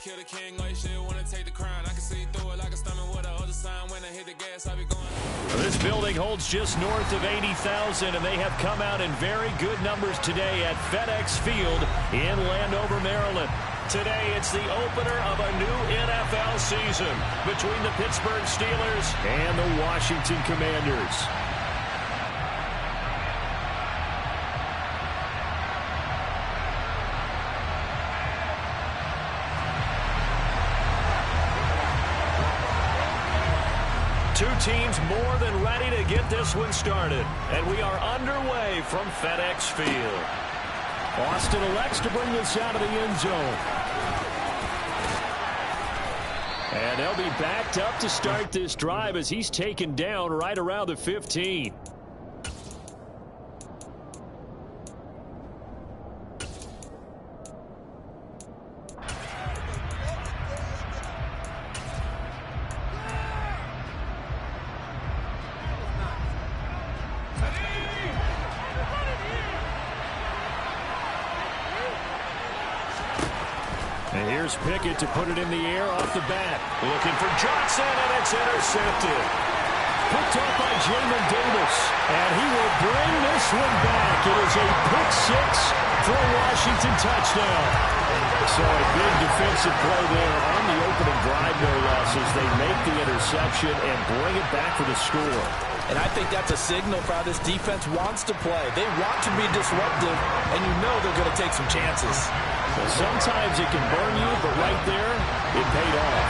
kill the king, like shit, wanna take the crown. I can see through it like a stomach with a other sign. When I hit the gas, I be going. This building holds just north of 80,000, and they have come out in very good numbers today at FedEx Field in Landover, Maryland. Today, it's the opener of a new NFL season between the Pittsburgh Steelers and the Washington Commanders. Two teams more than ready to get this one started. And we are underway from FedEx Field. Austin elects to bring this out of the end zone. And they'll be backed up to start this drive as he's taken down right around the 15. And here's Pickett to put it in the air off the bat. Looking for Johnson, and it's intercepted. Picked up by Jamin Davis. And he will bring this one back. It is a pick six for a Washington touchdown. So a big defensive play there on the opening drive, no less, as they make the interception and bring it back for the score. And I think that's a signal for how this defense wants to play. They want to be disruptive, and you know they're going to take some chances. Well, sometimes it can burn you, but right there, it paid off.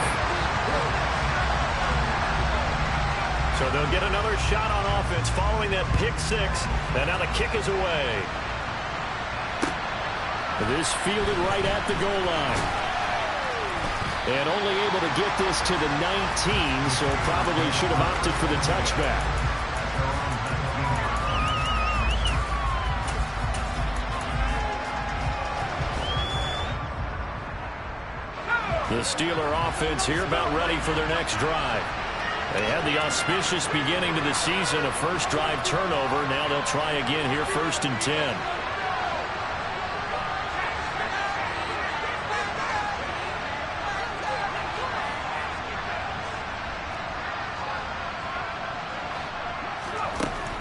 So they'll get another shot on offense following that pick six. And now the kick is away. This fielded right at the goal line. And only able to get this to the 19, so probably should have opted for the touchback. The Steeler offense here about ready for their next drive. They had the auspicious beginning to the season, a first drive turnover. Now they'll try again here, 1st and 10.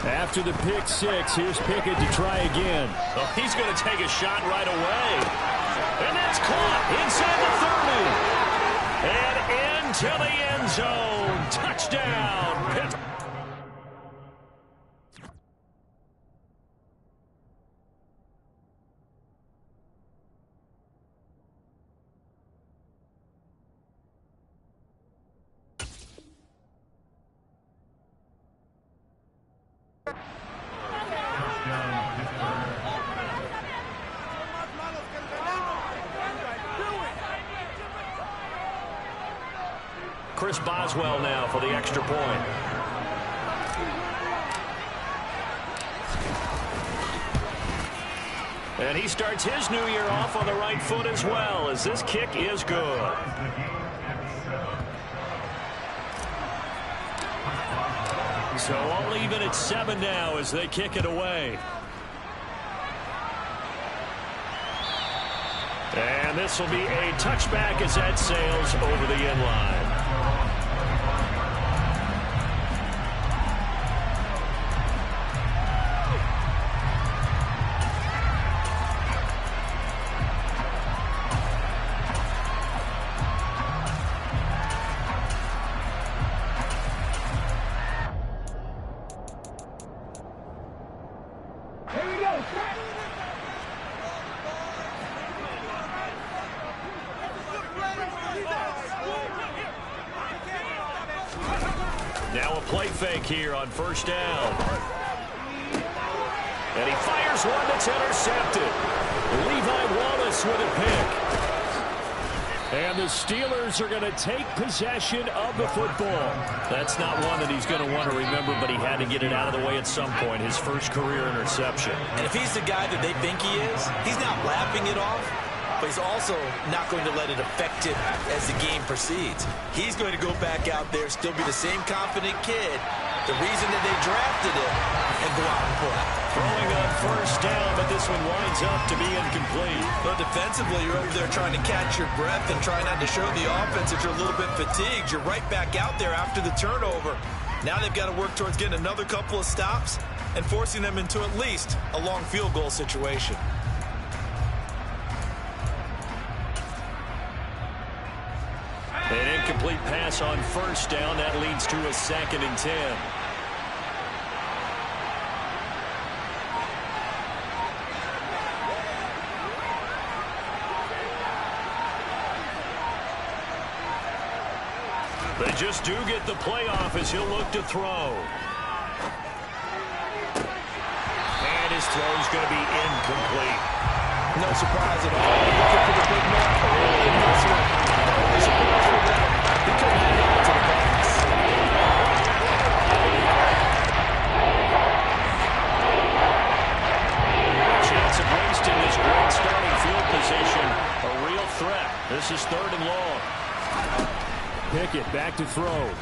After the pick six, here's Pickett to try again. Oh, he's going to take a shot right away. And that's caught inside the 30. And into the end zone. Touchdown, Pittsburgh. Chris Boswell now for the extra point. And he starts his new year off on the right foot as well, as this kick is good. So all even at 7 now as they kick it away. And this will be a touchback as that sails over the end line. Now a play fake here on 1st down. And he fires one that's intercepted. Levi Wallace with a pick. And the Steelers are going to take possession of the football. That's not one that he's going to want to remember, but he had to get it out of the way at some point. His first career interception. And if he's the guy that they think he is, he's not laughing it off, but he's also not going to let it affect him as the game proceeds. He's going to go back out there, still be the same confident kid, the reason that they drafted him, and go out and play. Throwing on first down, but this one winds up to be incomplete. But defensively, you're over there trying to catch your breath and try not to show the offense that you're a little bit fatigued. You're right back out there after the turnover. Now they've got to work towards getting another couple of stops and forcing them into at least a long field goal situation. An incomplete pass on first down. That leads to a 2nd and 10. They just do get the playoff as he'll look to throw. And his throw is going to be incomplete. No surprise at all. Looking for the big man early in this one. No surprise for them. He couldn't hang on to the box. Chance of wasting this great starting field position. A real threat. This is 3rd and long. Pickett back to throw. And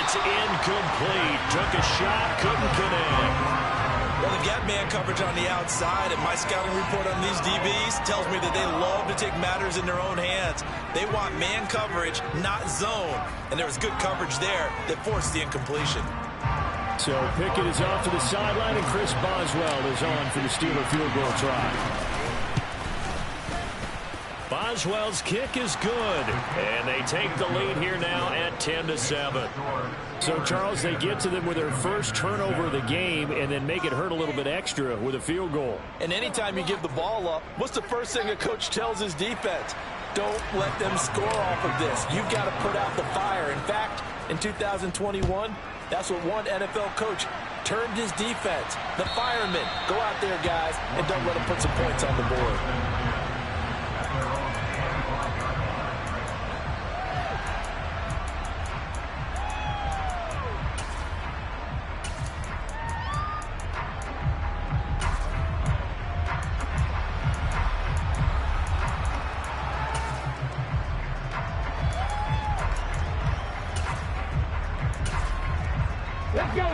it's incomplete. Took a shot, couldn't connect. Well, they've got man coverage on the outside, and my scouting report on these DBs tells me that they love to take matters in their own hands. They want man coverage, not zone. And there was good coverage there that forced the incompletion. So Pickett is off to the sideline, and Chris Boswell is on for the Steeler field goal try. Boswell's kick is good, and they take the lead here now at 10-7. So, Charles, they get to them with their first turnover of the game and then make it hurt a little bit extra with a field goal. And anytime you give the ball up, what's the first thing a coach tells his defense? Don't let them score off of this. You've got to put out the fire. In fact, in 2021, that's what one NFL coach termed his defense. The firemen. Go out there, guys, and don't let them put some points on the board.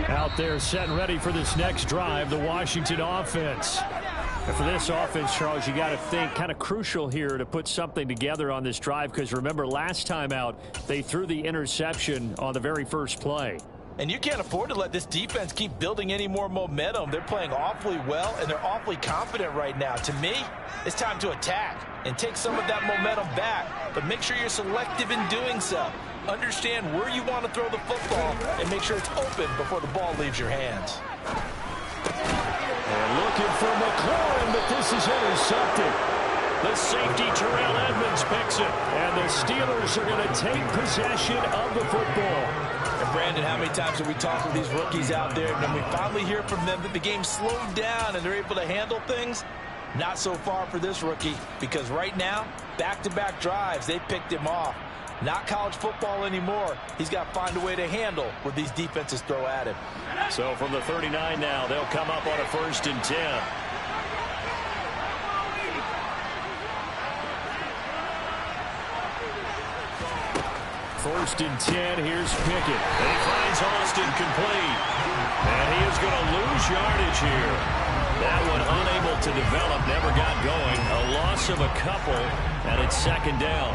Out there set and ready for this next drive, the Washington offense. And for this offense, Charles, you got to think kind of crucial here to put something together on this drive, because remember last time out, they threw the interception on the very first play. And you can't afford to let this defense keep building any more momentum. They're playing awfully well, and they're awfully confident right now. To me, it's time to attack and take some of that momentum back, but make sure you're selective in doing so. Understand where you want to throw the football and make sure it's open before the ball leaves your hands. And looking for McLaurin, but this is intercepted. The safety, Terrell Edmonds, picks it. And the Steelers are going to take possession of the football. And Brandon, how many times have we talked with these rookies out there, and then we finally hear from them that the game slowed down and they're able to handle things? Not so far for this rookie, because right now, back-to-back drives, they picked him off. Not college football anymore. He's got to find a way to handle what these defenses throw at him. So from the 39 now, they'll come up on a 1st and 10. First and 10, here's Pickett. And he finds Austin complete. And he is going to lose yardage here. That one unable to develop, never got going. A loss of a couple, and it's 2nd down.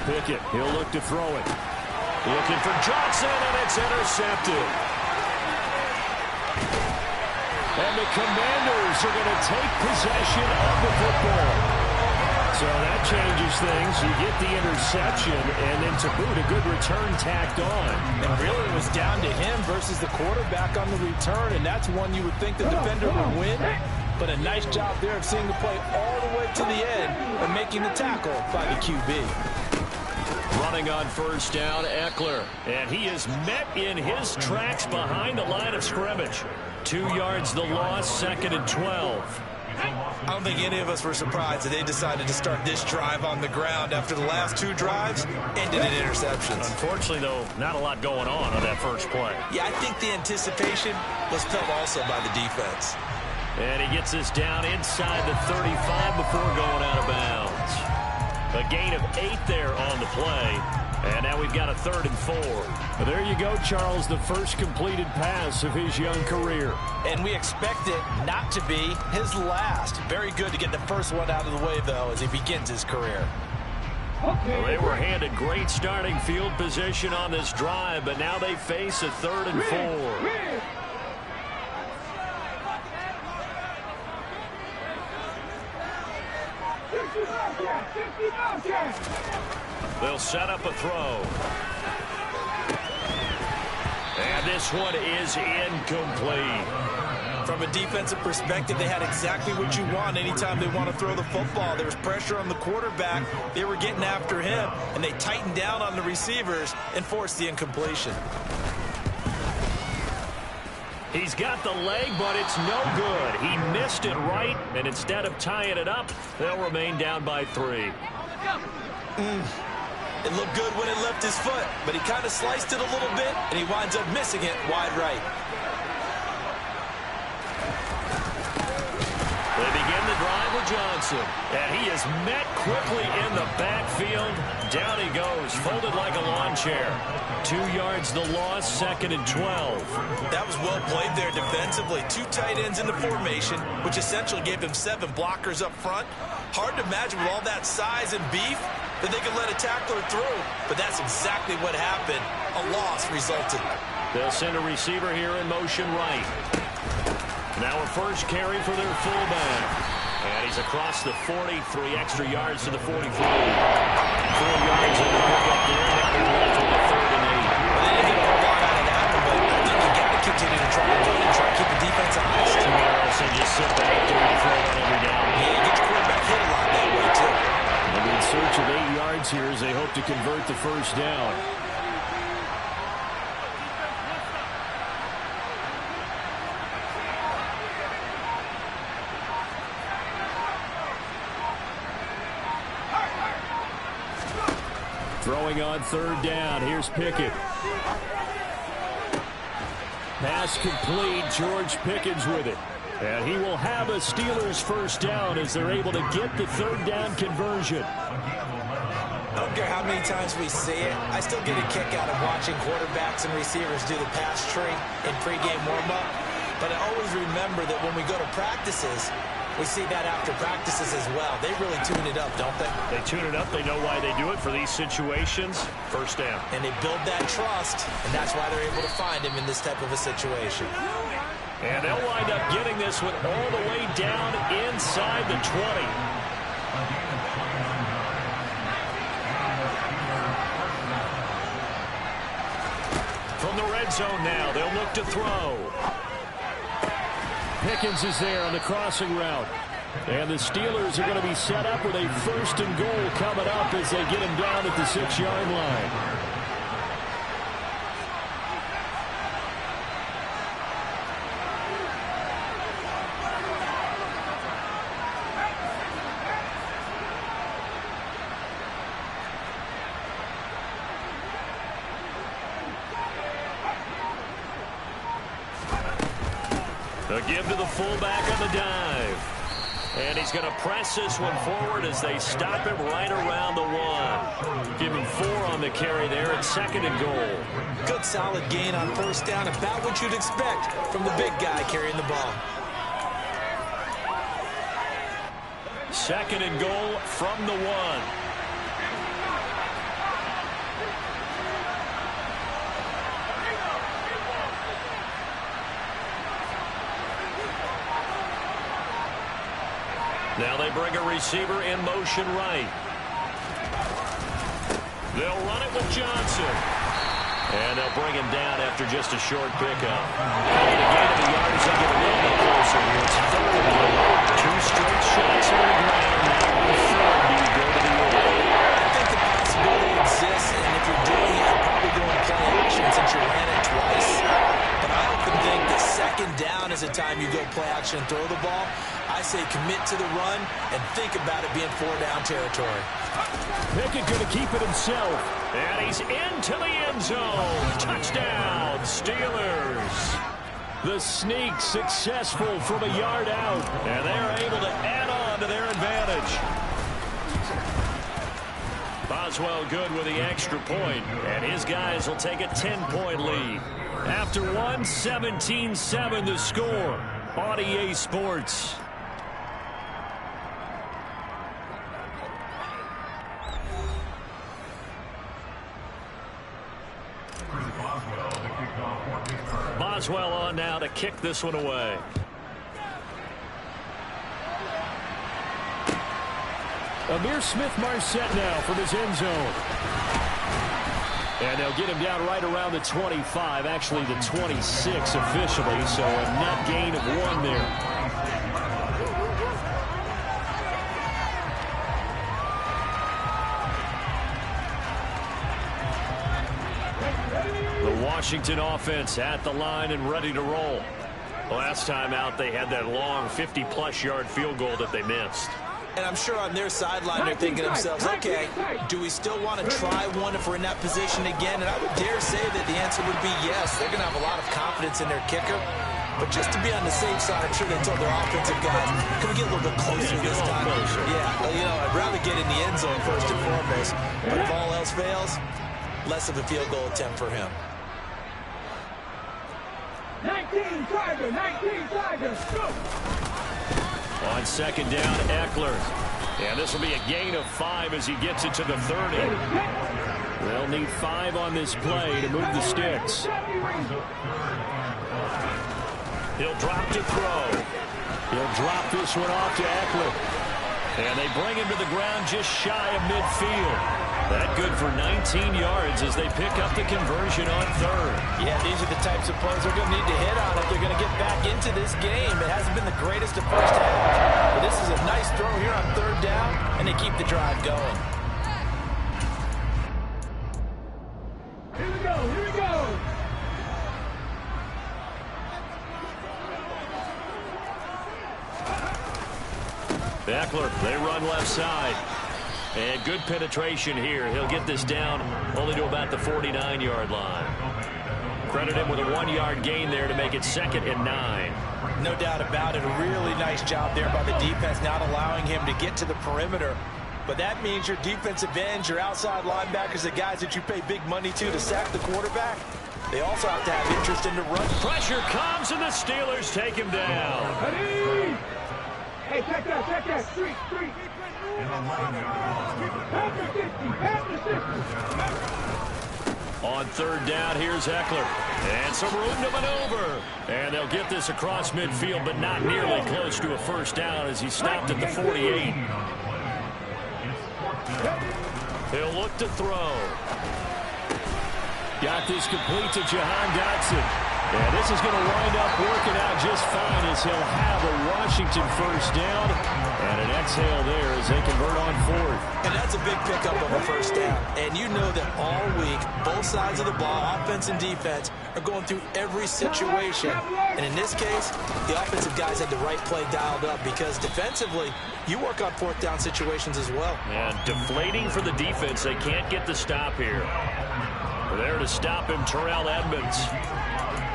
Pickett, he'll look to throw it. Looking for Johnson, and it's intercepted. And the Commanders are going to take possession of the football. So that changes things. You get the interception, and then to boot, a good return tacked on. And really, it was down to him versus the quarterback on the return, and that's one you would think the defender would win. But a nice job there of seeing the play all the way to the end and making the tackle by the QB. Running on first down, Eckler. And he is met in his tracks behind the line of scrimmage. 2 yards the loss, 2nd and 12. I don't think any of us were surprised that they decided to start this drive on the ground after the last 2 drives ended in interceptions. Unfortunately, though, not a lot going on that first play. Yeah, I think the anticipation was felt also by the defense. And he gets us down inside the 35 before going out of bounds. A gain of 8 there on the play. And now we've got a 3rd and 4. Well, there you go, Charles, the first completed pass of his young career. And we expect it not to be his last. Very good to get the first one out of the way, though, as he begins his career. Well, they were handed great starting field position on this drive, but now they face a 3rd and 4. They'll set up a throw. And this one is incomplete. From a defensive perspective, they had exactly what you want anytime they want to throw the football. There was pressure on the quarterback. They were getting after him, and they tightened down on the receivers and forced the incompletion. He's got the leg, but it's no good. He missed it right, and instead of tying it up, they'll remain down by 3. It looked good when it left his foot, but he kind of sliced it a little bit, and he winds up missing it wide right. They begin the drive with Johnson, and he is met quickly in the backfield. Down he goes, folded like a lawn chair. 2 yards the loss, 2nd and 12. That was well played there defensively. 2 tight ends in the formation, which essentially gave them 7 blockers up front. Hard to imagine with all that size and beef that they could let a tackler through, but that's exactly what happened. A loss resulted. They'll send a receiver here in motion right. Now a first carry for their fullback. And he's across the 40, 3 extra yards to the 44. 4 yards in the pickup there. Left with a 3rd and 8. Well, they didn't get a whole lot out of that, but I think you got to continue to try and run and try to keep the defense honest. Else and just sit back there and throw it every down. Yeah, you get your quarterback hit a lot that way, too. They'll be in search of 8 yards here as they hope to convert the first down. Throwing on 3rd down. Here's Pickett. Pass complete. George Pickens with it. And he will have a Steelers first down as they're able to get the 3rd down conversion. I don't care how many times we see it. I still get a kick out of watching quarterbacks and receivers do the pass tree in pregame warm-up. But I always remember that when we go to practices, we see that after practices as well. They really tune it up, don't they? They tune it up. They know why they do it for these situations. First down. And they build that trust, and that's why they're able to find him in this type of a situation. And they'll wind up getting this one all the way down inside the 20. From the red zone now, they'll look to throw. Pickens is there on the crossing route. And the Steelers are going to be set up with a 1st and goal coming up as they get him down at the 6-yard line. A give to the fullback on the dive. And he's going to press this one forward as they stop him right around the 1. Give him 4 on the carry there at 2nd and goal. Good solid gain on 1st down, about what you'd expect from the big guy carrying the ball. 2nd and goal from the 1. Now they bring a receiver in motion right. They'll run it with Johnson. And they'll bring him down after just a short pickup. And a gain of the yards, they get a little bit closer here. It's 3rd and goal. 2 straight shots on the ground. Now on 3rd, do you go to the air? I think the possibility exists, and if you're doing it, you're probably going play action since you ran it twice. But I often think that 2nd down is the time you go play action and throw the ball. I say commit to the run and think about it being 4-down territory. Pickett going to keep it himself. And he's into the end zone. Touchdown, Steelers. The sneak successful from a yard out. And they're able to add on to their advantage. Boswell good with the extra point. And his guys will take a 10-point lead. After one, 17-7 the score on EA Sports. Boswell on now to kick this one away. Amir Smith-Marset now from his end zone. And they'll get him down right around the 25, actually the 26 officially, so a net gain of 1 there. The Washington offense at the line and ready to roll. Last time out, they had that long 50-plus yard field goal that they missed. And I'm sure on their sideline they're thinking to themselves, okay, do we still want to try one if we're in that position again? And I would dare say that the answer would be yes. They're going to have a lot of confidence in their kicker. But just to be on the safe side, I'm sure they told their offensive guys, can we get a little bit closer this time? Yeah, you know, I'd rather get in the end zone first and foremost. But if all else fails, less of a field goal attempt for him. 19 Tigers, go! On second down, Eckler. And this will be a gain of 5 as he gets it to the 30. They'll need 5 on this play to move the sticks. He'll drop to throw. He'll drop this one off to Eckler. And they bring him to the ground just shy of midfield. That good for 19 yards as they pick up the conversion on third. Yeah, these are the types of plays they're going to need to hit on if they're going to get back into this game. It hasn't been the greatest of first half, but this is a nice throw here on third down, and they keep the drive going. Here we go. Eckler, they run left side. And good penetration here. He'll get this down only to about the 49-yard line. Credit him with a 1-yard gain there to make it 2nd and 9. No doubt about it. A really nice job there by the defense, not allowing him to get to the perimeter. But that means your defensive ends, your outside linebackers, the guys that you pay big money to sack the quarterback, they also have to have interest in the run. Pressure comes, and the Steelers take him down. Ready? Hey, check that. Street. On third down, here's Eckler. And some room to maneuver. And they'll get this across midfield, but not nearly close to a first down as he stopped at the 48. He'll look to throw. Got this complete to Jahan Dotson. And this is going to wind up working out just fine as he'll have a Washington first down. And an exhale there as they convert on fourth. And that's a big pickup of a first down. And you know that all week, both sides of the ball, offense and defense, are going through every situation. And in this case, the offensive guys had the right play dialed up because defensively, you work on fourth down situations as well. And deflating for the defense. They can't get the stop here. There to stop him, Terrell Edmunds.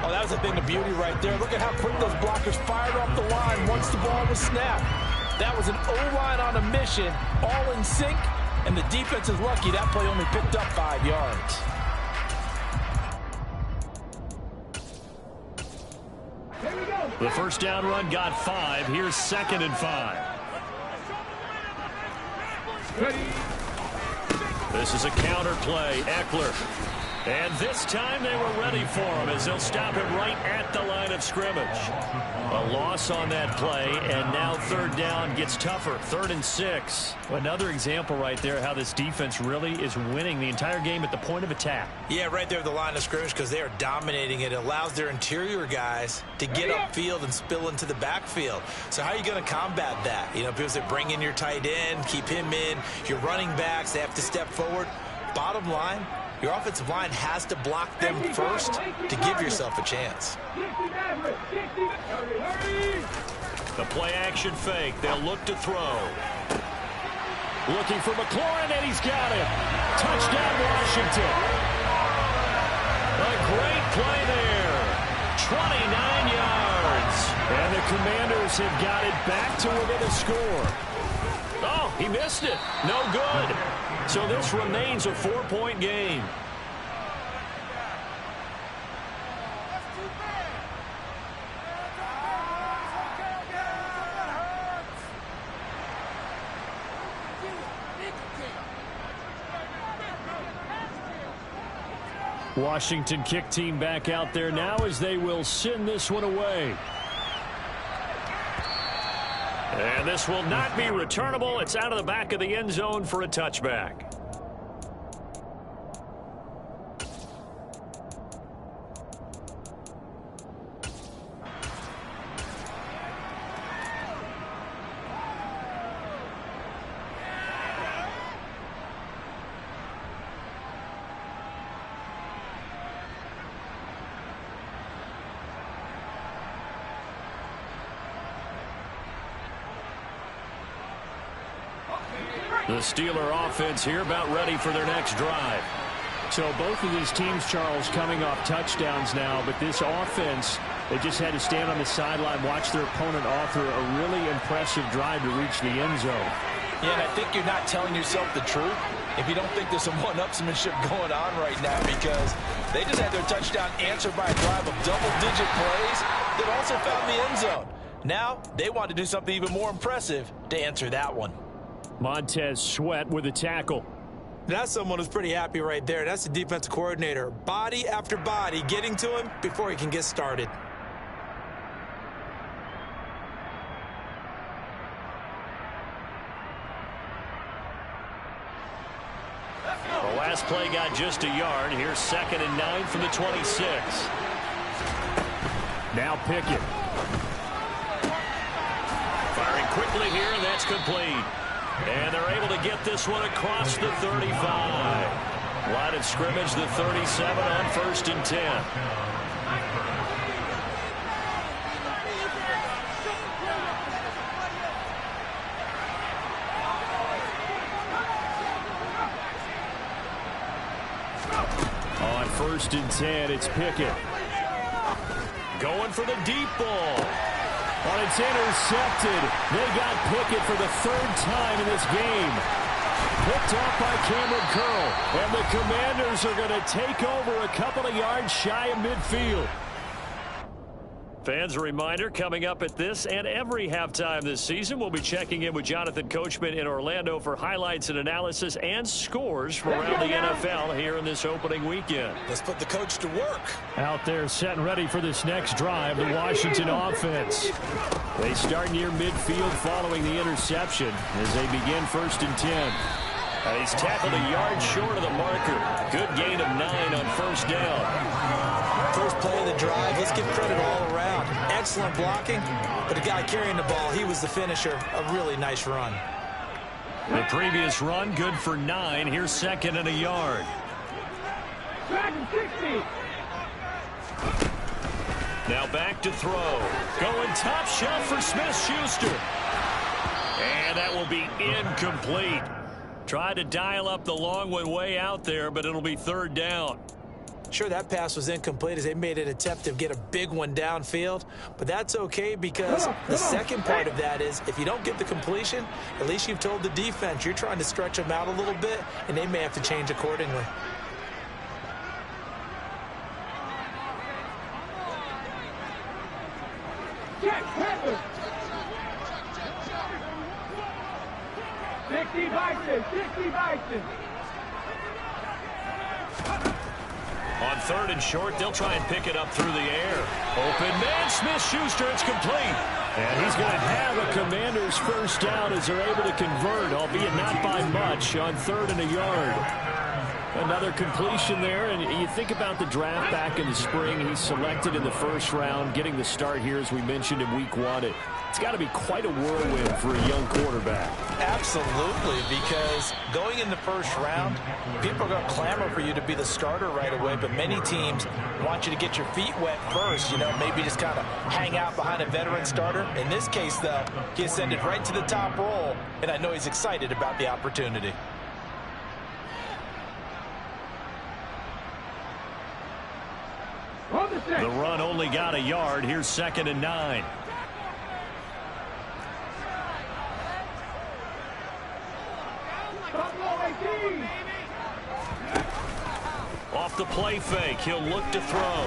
Oh, that was a thing of beauty right there. Look at how quick those blockers fired off the line once the ball was snapped. That was an O-line on a mission, all in sync, and the defense is lucky that play only picked up 5 yards. The first down run got 5. Here's 2nd and 5. This is a counter play. Eckler. And this time they were ready for him as they'll stop him right at the line of scrimmage. A loss on that play, and now third down gets tougher. 3rd and 6. Another example right there how this defense really is winning the entire game at the point of attack. Yeah, right there at the line of scrimmage because they are dominating it. It allows their interior guys to get upfield and spill into the backfield. So how are you going to combat that? You know, because they bring in your tight end, keep him in. Your running backs, they have to step forward. Bottom line, your offensive line has to block them first to give yourself a chance. The play-action fake. They'll look to throw. Looking for McLaurin, and he's got him. Touchdown, Washington. A great play there. 29 yards. And the Commanders have got it back to within a score. Oh, he missed it. No good. So this remains a 4-point game. Washington kick team back out there now as they will send this one away. And this will not be returnable. It's out of the back of the end zone for a touchback. The Steeler offense here about ready for their next drive. So both of these teams, Charles, coming off touchdowns now, but this offense, they just had to stand on the sideline, watch their opponent author a really impressive drive to reach the end zone. Yeah, and I think you're not telling yourself the truth if you don't think there's some one-upsmanship going on right now, because they just had their touchdown answered by a drive of double-digit plays that also found the end zone. Now they want to do something even more impressive to answer that one. Montez Sweat with a tackle. That's someone who's pretty happy right there. That's the defensive coordinator. Body after body getting to him before he can get started. The last play got just a yard. Here's 2nd and 9 from the 26. Now Pickett. Firing quickly here, and that's complete. And they're able to get this one across the 35. Line of scrimmage, the 37 on 1st and 10. On 1st and 10, it's Pickett. Going for the deep ball. Well, it's intercepted. They got Pickett for the 3rd time in this game. Picked off by Cameron Curl. And the Commanders are going to take over a couple of yards shy of midfield. Fans, a reminder, coming up at this and every halftime this season, we'll be checking in with Jonathan Coachman in Orlando for highlights and analysis and scores from around the NFL here in this opening weekend. Let's put the coach to work. Out there set and ready for this next drive, the Washington offense. They start near midfield following the interception as they begin 1st and 10. He's tackled a yard short of the marker. Good gain of 9 on 1st down. First play of the drive, let's give credit all around. Excellent blocking, but the guy carrying the ball, he was the finisher. A really nice run. The previous run, good for 9. Here's 2nd and a yard. 60. Now back to throw. Going top shelf for Smith-Schuster. And that will be incomplete. Tried to dial up the long one way out there, but it'll be 3rd down. Sure, that pass was incomplete as they made an attempt to get a big one downfield, but that's okay because the second part of that is if you don't get the completion, at least you've told the defense you're trying to stretch them out a little bit, and they may have to change accordingly. Check, Pepper. 60 Bison, 60 Bison. On 3rd and short, they'll try and pick it up through the air. Open man, Smith-Schuster, it's complete. And he's going to have a Commander's 1st down as they're able to convert, albeit not by much, on 3rd and a yard. Another completion there, and you think about the draft back in the spring. He's selected in the first round, getting the start here, as we mentioned, in week 1. It's got to be quite a whirlwind for a young quarterback. Absolutely, because going in the first round, people are going to clamor for you to be the starter right away, but many teams want you to get your feet wet first, maybe just kind of hang out behind a veteran starter. In this case, though, he ascended right to the top role, and I know he's excited about the opportunity. The run only got a yard. Here's 2nd and 9. Off the play fake, he'll look to throw.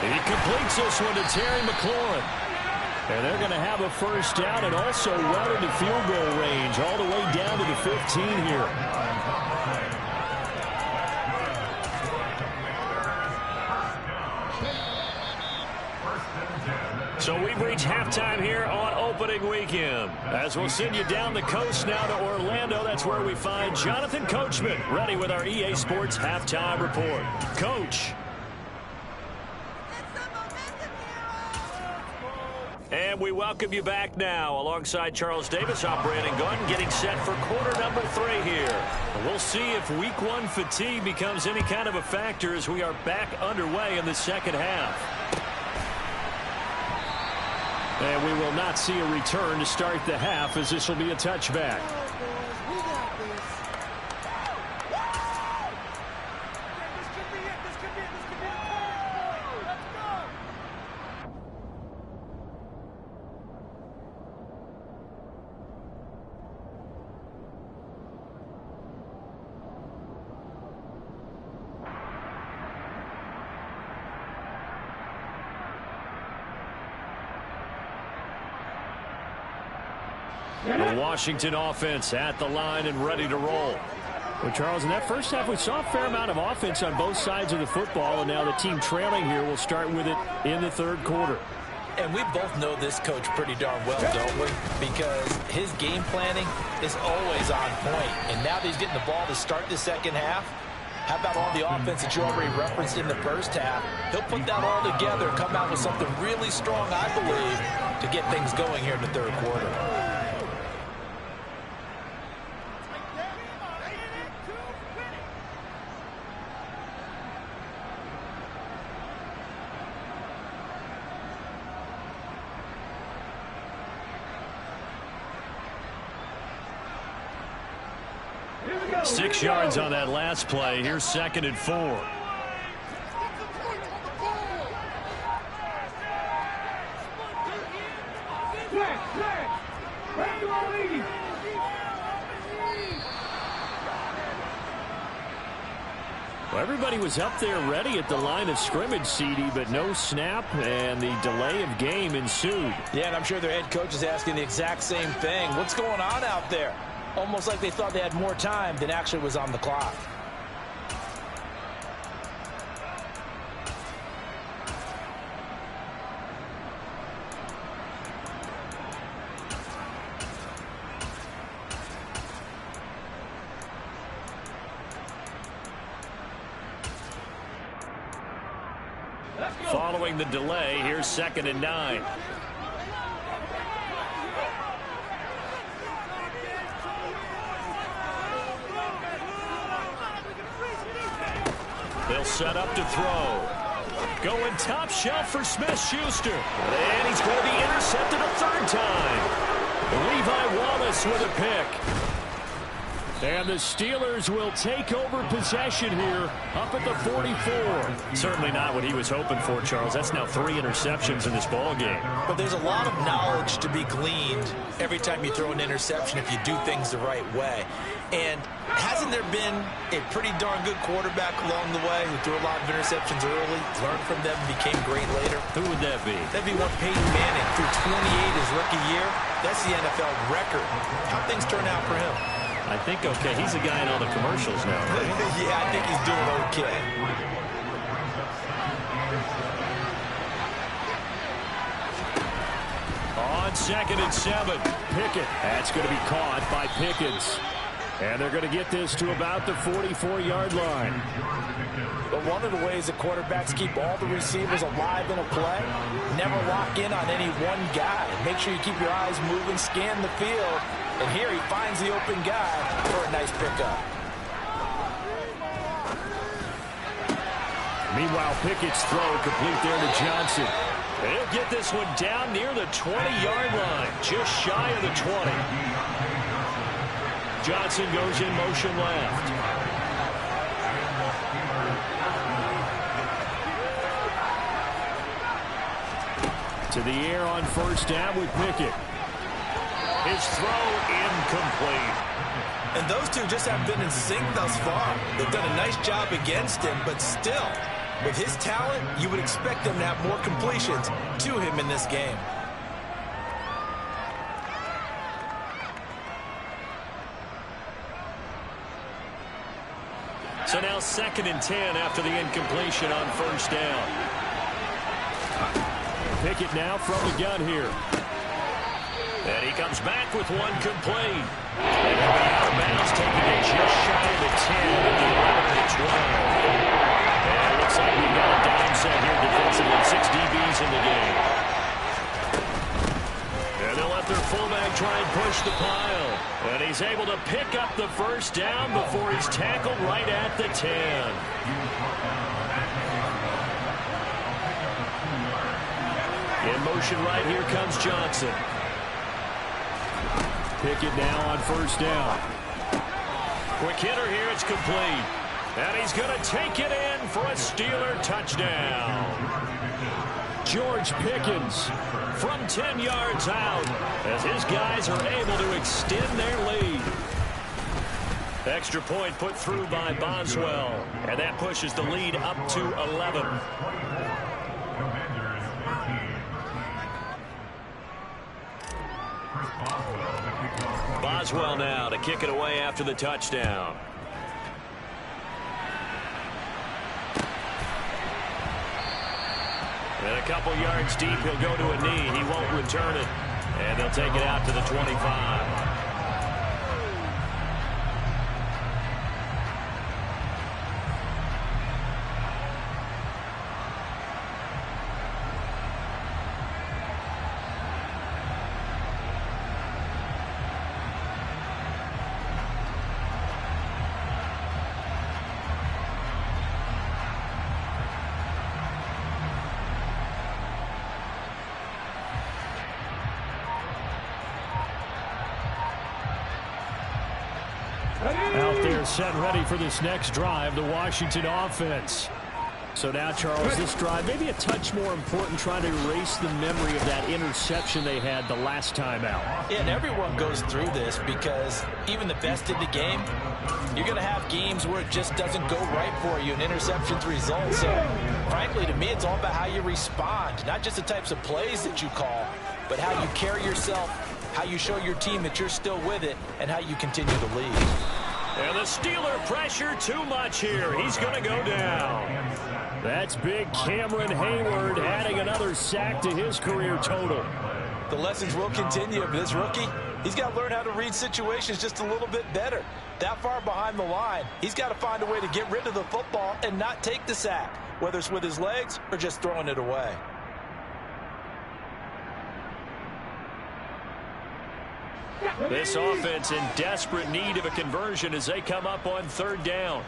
He completes this one to Terry McLaurin. And they're going to have a first down and also well into field goal range, all the way down to the 15 here. So we've reached halftime here on opening weekend. As we'll send you down the coast now to Orlando, that's where we find Jonathan Coachman, ready with our EA Sports Halftime Report. Coach. And we welcome you back now. Alongside Charles Davis, I'm Brandon Gaudin, getting set for quarter number 3 here. We'll see if week 1 fatigue becomes any kind of a factor as we are back underway in the second half. And we will not see a return to start the half, as this will be a touchback. The Washington offense at the line and ready to roll. Well, Charles, in that first half, we saw a fair amount of offense on both sides of the football, and now the team trailing here will start with it in the third quarter. And we both know this coach pretty darn well, don't we? Because his game planning is always on point. And now that he's getting the ball to start the second half, how about all the offense that you already referenced in the first half? He'll put that all together and come out with something really strong, I believe, to get things going here in the third quarter. Six yards on that last play. Here's 2nd and 4. Well, everybody was up there ready at the line of scrimmage, CD, but no snap, and the delay of game ensued. Yeah, and I'm sure their head coach is asking the exact same thing. What's going on out there? Almost like they thought they had more time than actually was on the clock. Following the delay, here's 2nd and 9. They'll set up to throw. Going top shelf for Smith-Schuster. And he's going to be intercepted a third time. Levi Wallace with a pick. And the Steelers will take over possession here up at the 44. Certainly not what he was hoping for, Charles. That's now 3 interceptions in this ball game. But there's a lot of knowledge to be gleaned every time you throw an interception if you do things the right way. And hasn't there been a pretty darn good quarterback along the way who threw a lot of interceptions early, learned from them, became great later? Who would that be? That'd be one Peyton Manning. Threw 28 his rookie year. That's the NFL record. How things turn out for him? I think okay. He's a guy in all the commercials now. Right? Yeah, I think he's doing okay. On 2nd and 7, Pickett. That's going to be caught by Pickens. And they're going to get this to about the 44-yard line. But one of the ways that quarterbacks keep all the receivers alive in a play, never lock in on any one guy. Make sure you keep your eyes moving, scan the field. And here he finds the open guy for a nice pickup. Meanwhile, Pickett's throw complete there to Johnson. He'll get this one down near the 20-yard line, just shy of the 20. Johnson goes in motion left. To the air on first down with Pickett. His throw incomplete. And those two just have been in sync thus far. They've done a nice job against him, but still, with his talent, you would expect them to have more completions to him in this game. So now 2nd and 10 after the incompletion on first down. Pickett now from the gun here. And he comes back with one complete. And he'll be out of bounds, taking it just shy of the 10 at the 11 to 12. And it looks like we've got a down set here defensively. 6 DBs in the game. And they'll let their fullback try and push the pile. And he's able to pick up the first down before he's tackled right at the 10. In motion right, here comes Johnson. Pickett now on first down. Quick hitter here, it's complete. And he's going to take it in for a Steeler touchdown. George Pickens from 10 yards out as his guys are able to extend their lead. Extra point put through by Boswell. And that pushes the lead up to 11. Boswell now to kick it away after the touchdown. And a couple yards deep, he'll go to a knee. He won't return it. And they'll take it out to the 25. Out there set ready for this next drive, the Washington offense. So now, Charles, this drive maybe a touch more important, trying to erase the memory of that interception they had the last time out. Yeah, and everyone goes through this because even the best in the game, you're going to have games where it just doesn't go right for you and interceptions result. So, frankly, to me, it's all about how you respond, not just the types of plays that you call, but how you carry yourself, how you show your team that you're still with it, and how you continue to lead. And the Steeler pressure too much here. He's going to go down. That's big Cameron Hayward adding another sack to his career total. The lessons will continue, but this rookie, he's got to learn how to read situations just a little bit better. That far behind the line, he's got to find a way to get rid of the football and not take the sack, whether it's with his legs or just throwing it away. This offense in desperate need of a conversion as they come up on third down.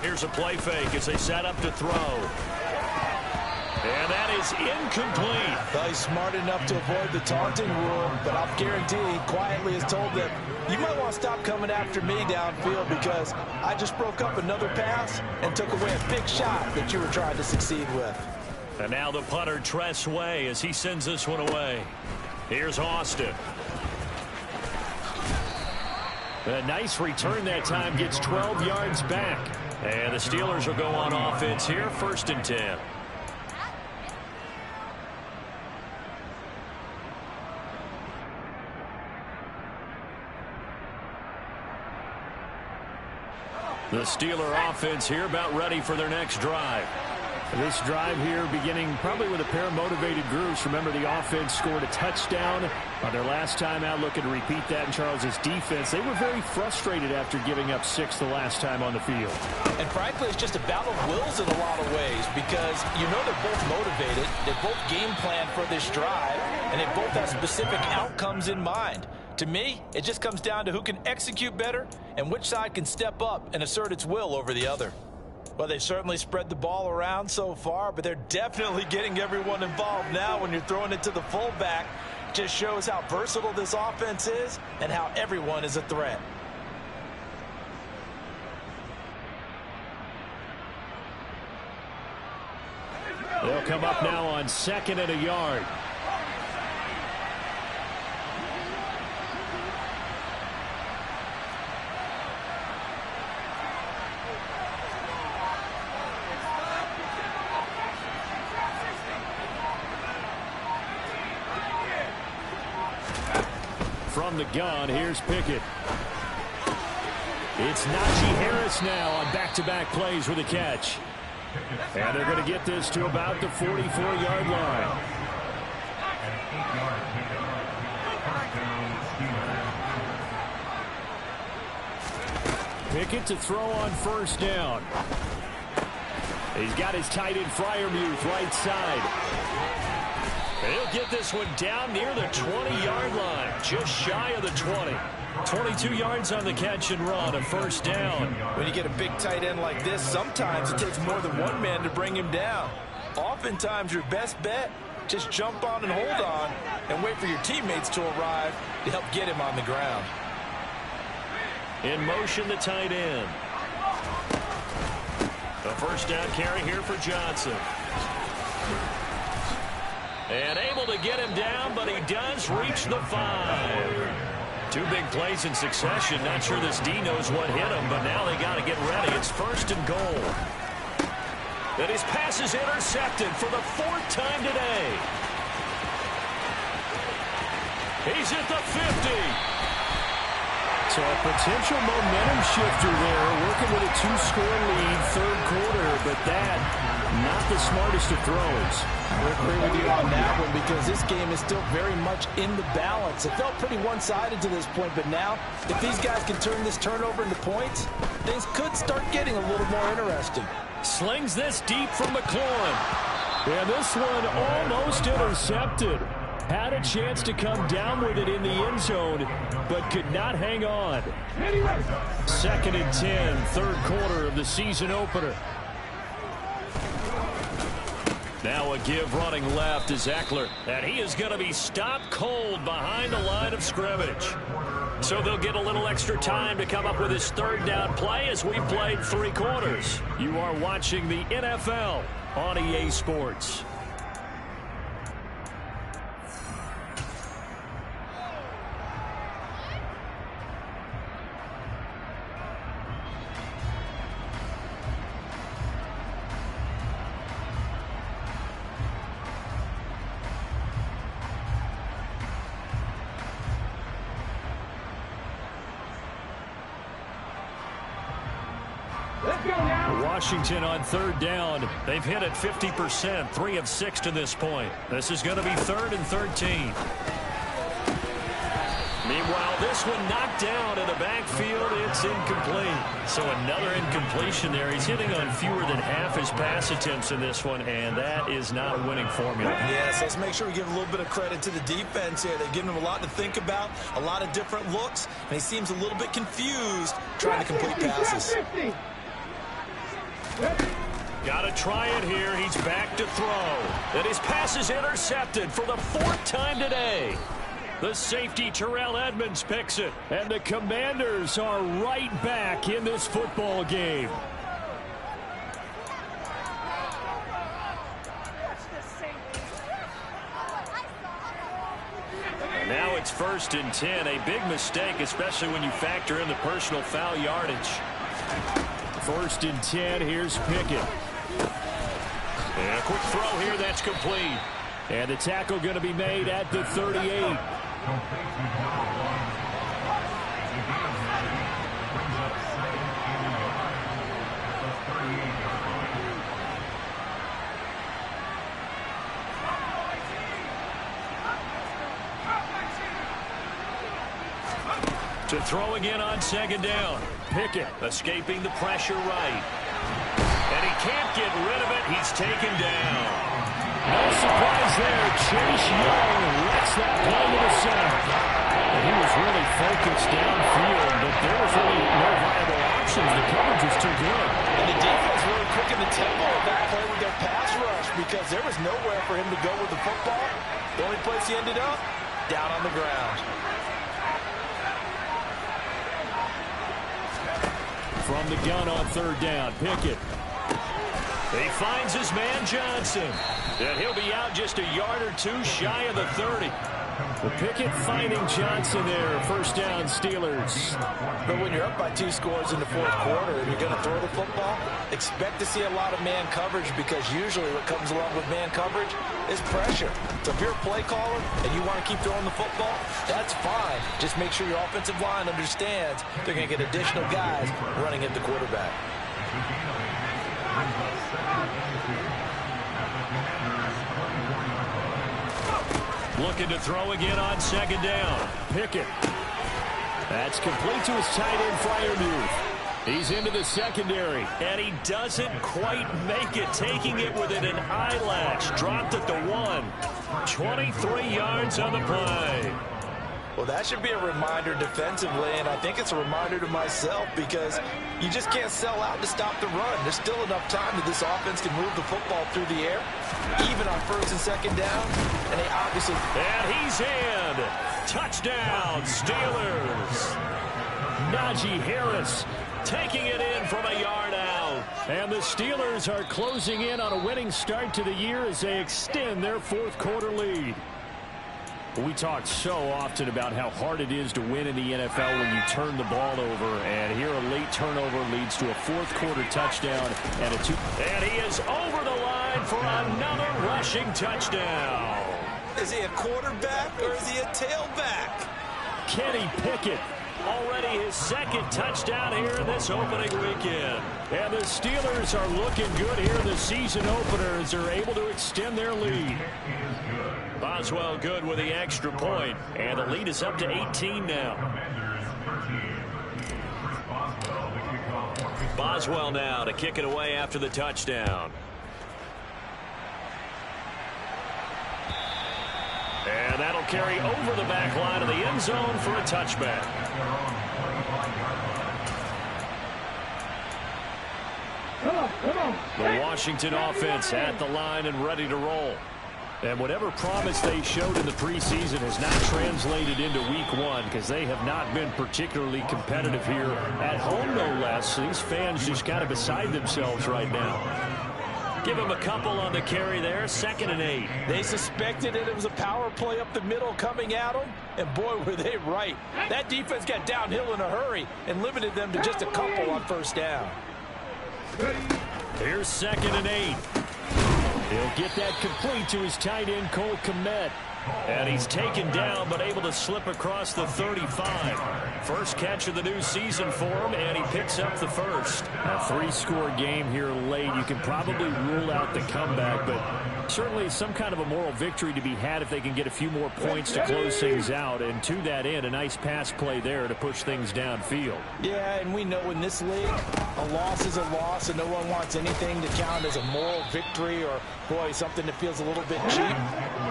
Here's a play fake as they set up to throw. And that is incomplete. Well, he's smart enough to avoid the taunting rule, but I'll guarantee he quietly has told them, you might want to stop coming after me downfield because I just broke up another pass and took away a big shot that you were trying to succeed with. And now the punter, Tress Way, as he sends this one away. Here's Austin. A nice return that time, gets 12 yards back. And the Steelers will go on offense here, 1st and 10. The Steeler offense here about ready for their next drive. This drive here beginning probably with a pair of motivated groups. Remember, the offense scored a touchdown on their last time out, looking to repeat that in Charles's defense. They were very frustrated after giving up 6 the last time on the field. And frankly, it's just a battle of wills in a lot of ways because you know they're both motivated. They both game plan for this drive, and they both have specific outcomes in mind. To me, it just comes down to who can execute better and which side can step up and assert its will over the other. Well, they've certainly spread the ball around so far, but they're definitely getting everyone involved now when you're throwing it to the fullback. Just shows how versatile this offense is and how everyone is a threat. They'll come up now on 2nd and a yard. From the gun, here's Pickett. It's Najee Harris now on back-to-back plays with a catch. And they're going to get this to about the 44-yard line. Pickett to throw on 1st down. He's got his tight end Freiermuth right side. He'll get this one down near the 20-yard line, just shy of the 20. 22 yards on the catch and run, a 1st down. When you get a big tight end like this, sometimes it takes more than one man to bring him down. Oftentimes, your best bet, just jump on and hold on and wait for your teammates to arrive to help get him on the ground. In motion, the tight end. A 1st down carry here for Johnson. And able to get him down, but he does reach the 5. 2 big plays in succession. Not sure this D knows what hit him, but now they got to get ready. It's 1st and goal. And his pass is intercepted for the 4th time today. He's at the 50. So a potential momentum shifter there, working with a 2-score lead, 3rd quarter, but that, not the smartest of throws. I agree with you on that one because this game is still very much in the balance. It felt pretty one-sided to this point, but now, if these guys can turn this turnover into points, things could start getting a little more interesting. Slings this deep from McLaurin. And this one almost intercepted. Had a chance to come down with it in the end zone, but could not hang on. 2nd and 10, 3rd quarter of the season opener. Now a give running left is Eckler, and he is going to be stopped cold behind the line of scrimmage. So they'll get a little extra time to come up with his 3rd down play as we played 3 quarters. You are watching the NFL on EA Sports. Washington on 3rd down. They've hit it 50%, 3 of 6 to this point. This is going to be 3rd and 13. Meanwhile, this one knocked down in the backfield. It's incomplete. So another incompletion there. He's hitting on fewer than half his pass attempts in this one, and that is not a winning formula. Yes, let's make sure we give a little bit of credit to the defense here. They've given him a lot to think about, a lot of different looks, and he seems a little bit confused trying to complete passes. Got to try it here. He's back to throw. And his pass is intercepted for the 4th time today. The safety, Terrell Edmonds, picks it. And the Commanders are right back in this football game. And now it's 1st and 10. A big mistake, especially when you factor in the personal foul yardage. 1st and 10, here's Pickett. And a quick throw here, that's complete. And the tackle going to be made at the 38. To throw again on second down. Pickett escaping the pressure right. And he can't get rid of it. He's taken down. No surprise there. Chase Young lets that play to the center. And he was really focused downfield, but there was really no viable options. The coverage was too good. And the defense really quickened the tempo of that play with their pass rush because there was nowhere for him to go with the football. The only place he ended up, down on the ground. From the gun on third down, Pickett. He finds his man Johnson. And he'll be out just a yard or two shy of the 30. Well, Pickett finding Johnson there. First down, Steelers. But when you're up by 2 scores in the fourth quarter and you're going to throw the football, expect to see a lot of man coverage because usually what comes along with man coverage is pressure. So if you're a play caller and you want to keep throwing the football, that's fine. Just make sure your offensive line understands they're going to get additional guys running at the quarterback. Looking to throw again on second down. Pickett. That's complete to his tight end, Freiermuth. He's into the secondary, and he doesn't quite make it, taking it within an eyelash. Dropped at the 1. 23 yards on the play. Well, that should be a reminder defensively, and I think it's a reminder to myself because you just can't sell out to stop the run. There's still enough time that this offense can move the football through the air, even on first and second down, and they obviously... And he's in. Touchdown, Steelers. Najee Harris taking it in from a yard out. And the Steelers are closing in on a winning start to the year as they extend their fourth quarter lead. We talk so often about how hard it is to win in the NFL when you turn the ball over, and here a late turnover leads to a fourth quarter touchdown and a 2. And he is over the line for another rushing touchdown. Is he a quarterback or is he a tailback? Kenny Pickett, already his second touchdown here in this opening weekend. And the Steelers are looking good here in the season opener as they're able to extend their lead. Boswell good with the extra point, and the lead is up to 18 now. Boswell now to kick it away after the touchdown. And that'll carry over the back line of the end zone for a touchback. The Washington offense at the line and ready to roll. And whatever promise they showed in the preseason has not translated into week 1 because they have not been particularly competitive here at home, no less. These fans just kind of beside themselves right now. Give them a couple on the carry there, 2nd and 8. They suspected it was a power play up the middle coming at them, and boy, were they right. That defense got downhill in a hurry and limited them to just a couple on first down. Here's 2nd and 8. He'll get that complete to his tight end, Cole Kmet. And he's taken down, but able to slip across the 35. First catch of the new season for him, and he picks up the first. A 3-score game here late. You can probably rule out the comeback, but certainly some kind of a moral victory to be had if they can get a few more points to close things out. And to that end, a nice pass play there to push things downfield. Yeah, and we know in this league, a loss is a loss, and no one wants anything to count as a moral victory or, boy, something that feels a little bit cheap.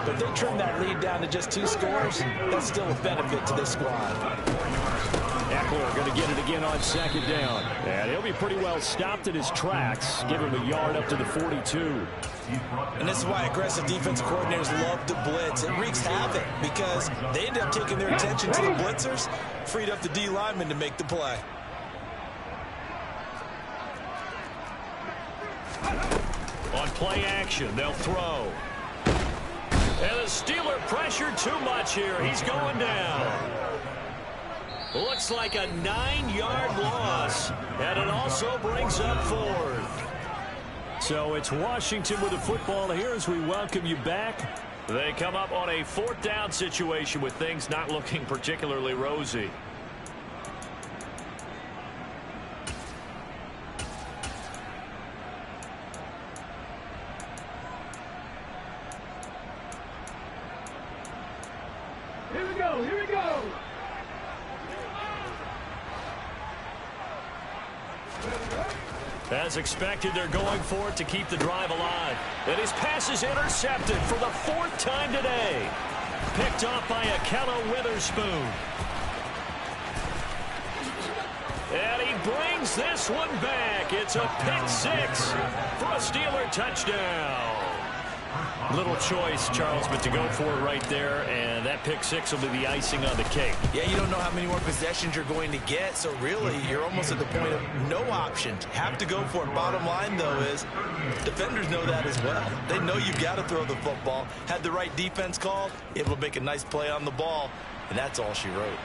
But they trim that lead down to just 2 scores. That's still a benefit to this squad. Eckler going to get it again on 2nd down. And he'll be pretty well stopped in his tracks. Give him a yard up to the 42. And this is why aggressive defense coordinators love to blitz. It wreaks havoc because they end up taking their attention to the blitzers, freed up the D lineman to make the play. On play action, they'll throw. And the Steeler pressure too much here. He's going down. Looks like a 9-yard loss. And it also brings up 4th. So it's Washington with the football here as we welcome you back. They come up on a 4th down situation with things not looking particularly rosy. Here we go, here we go. As expected, they're going for it to keep the drive alive. And his pass is intercepted for the 4th time today. Picked off by Ahkello Witherspoon. And he brings this one back. It's a pick 6 for a Steeler touchdown. Little choice, Charles, but to go for it right there, and that pick 6 will be the icing on the cake. Yeah, you don't know how many more possessions you're going to get, so really you're almost at the point of no option. Have to go for it. Bottom line, though, is defenders know that as well. They know you've got to throw the football. Had the right defense called, able to make a nice play on the ball, and that's all she wrote.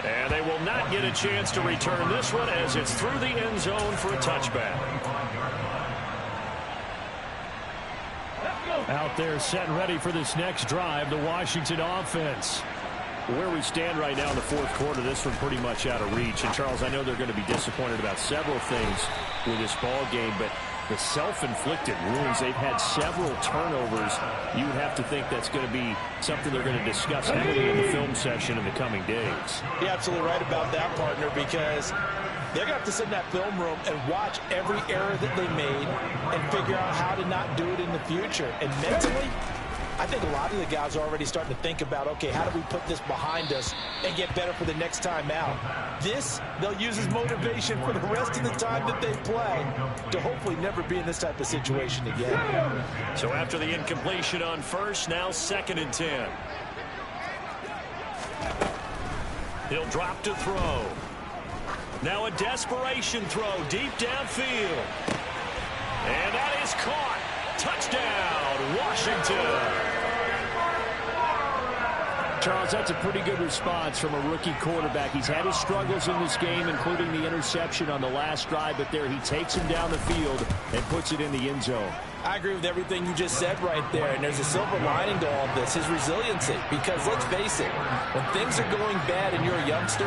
And they will not get a chance to return this one as it's through the end zone for a touchback. Out there set and ready for this next drive, the Washington offense. Where we stand right now in the 4th quarter, this one pretty much out of reach. And, Charles, I know they're going to be disappointed about several things with this ball game, but the self-inflicted wounds, they've had several turnovers. You would have to think that's going to be something they're going to discuss heavily in the film session in the coming days. You're absolutely right about that, partner, because they're going to have to sit in that film room and watch every error that they made and figure out how to not do it in the future. And mentally, I think a lot of the guys are already starting to think about, okay, how do we put this behind us and get better for the next time out? This, they'll use as motivation for the rest of the time that they play to hopefully never be in this type of situation again. So after the incompletion on first, now 2nd and 10. He'll drop to throw. Now a desperation throw deep downfield. And that is caught. Touchdown, Washington. Charles, that's a pretty good response from a rookie quarterback. He's had his struggles in this game, including the interception on the last drive, but there he takes him down the field and puts it in the end zone. I agree with everything you just said right there, and there's a silver lining to all of this, his resiliency, because let's face it, when things are going bad and you're a youngster,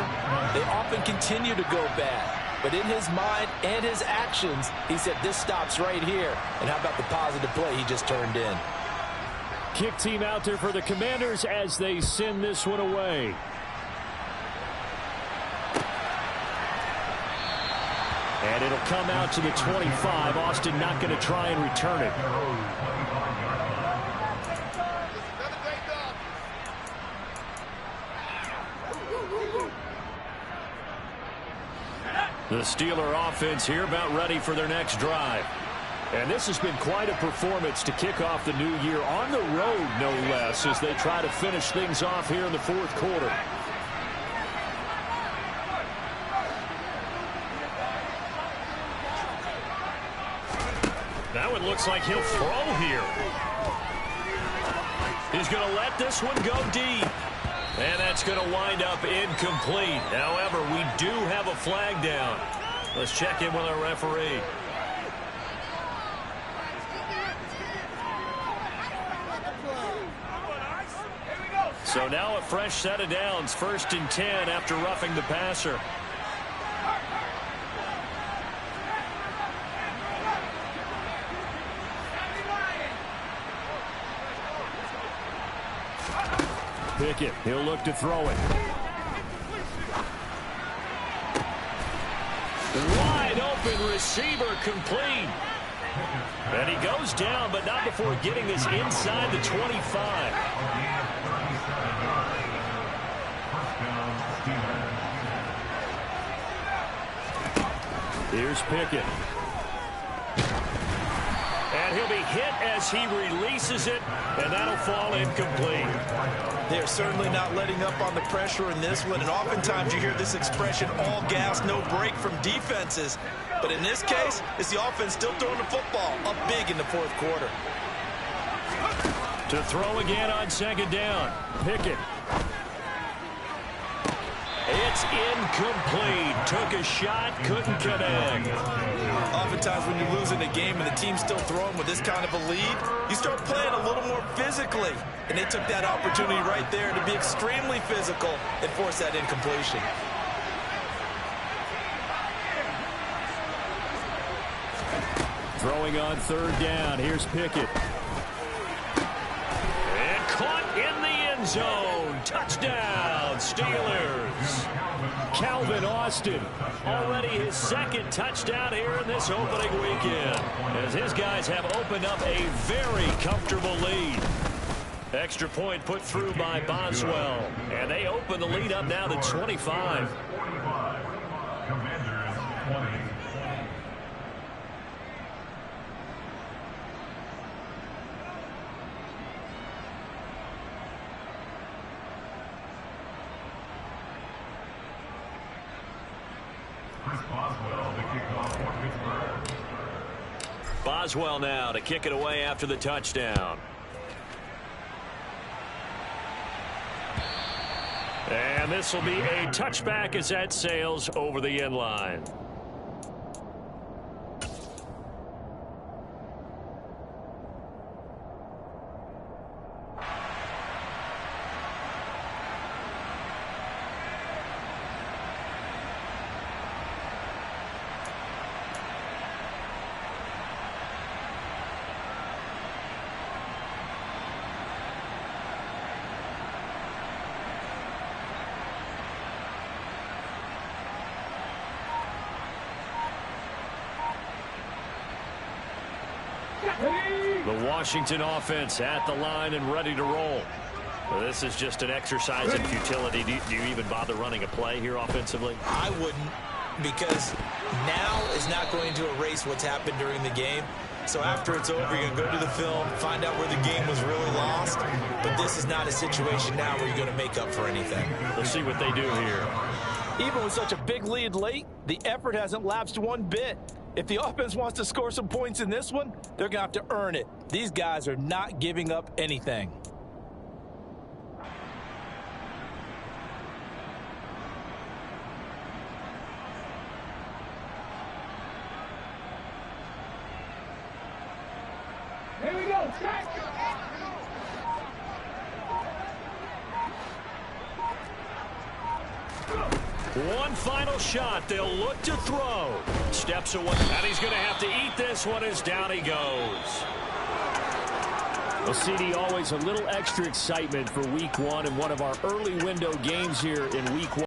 they often continue to go bad. But in his mind and his actions, he said, this stops right here. And how about the positive play he just turned in? Kick team out there for the Commanders as they send this one away. And it'll come out to the 25. Austin not going to try and return it. The Steeler offense here about ready for their next drive. And this has been quite a performance to kick off the new year on the road, no less, as they try to finish things off here in the 4th quarter. That one looks like he'll throw here. He's going to let this one go deep. And that's going to wind up incomplete. However, we do have a flag down. Let's check in with our referee. So now a fresh set of downs. 1st and 10 after roughing the passer. Pickett, he'll look to throw it. Wide open receiver, complete. And he goes down, but not before getting this inside the 25. Here's Pickett. And he'll be hit as he releases it, and that'll fall incomplete. They're certainly not letting up on the pressure in this one, and oftentimes you hear this expression, all gas, no break from defenses. But in this case, it's the offense still throwing the football up big in the 4th quarter. To throw again on 2nd down. Pickett. It's incomplete. Took a shot, couldn't connect. Oftentimes when you lose in a game and the team's still throwing with this kind of a lead, you start playing a little more physically. And they took that opportunity right there to be extremely physical and force that incompletion. Throwing on 3rd down. Here's Pickett. And caught in the end zone. Touchdown, Steelers. Cal Calvin Austin. Already his second touchdown here in this opening weekend, as his guys have opened up a very comfortable lead. Extra point put through by Boswell, and they open the lead up now to 25. Commanders 20. Chris Boswell, the kickoff for Pittsburgh. Boswell now to kick it away after the touchdown. And this will be a touchback as that sails over the end line. The Washington offense at the line and ready to roll. Well, this is just an exercise in futility. Do you even bother running a play here offensively? I wouldn't, because now is not going to erase what's happened during the game. So after it's over, you're going to go to the film, find out where the game was really lost. But this is not a situation now where you're going to make up for anything. We'll see what they do here. Even with such a big lead late, the effort hasn't lapsed one bit. If the offense wants to score some points in this one, they're going to have to earn it. These guys are not giving up anything. Here we go. Check. One final shot. They'll look to throw. Steps away. And he's going to have to eat this one as down he goes. Well, CD, always a little extra excitement for week one and one of our early window games here in week one.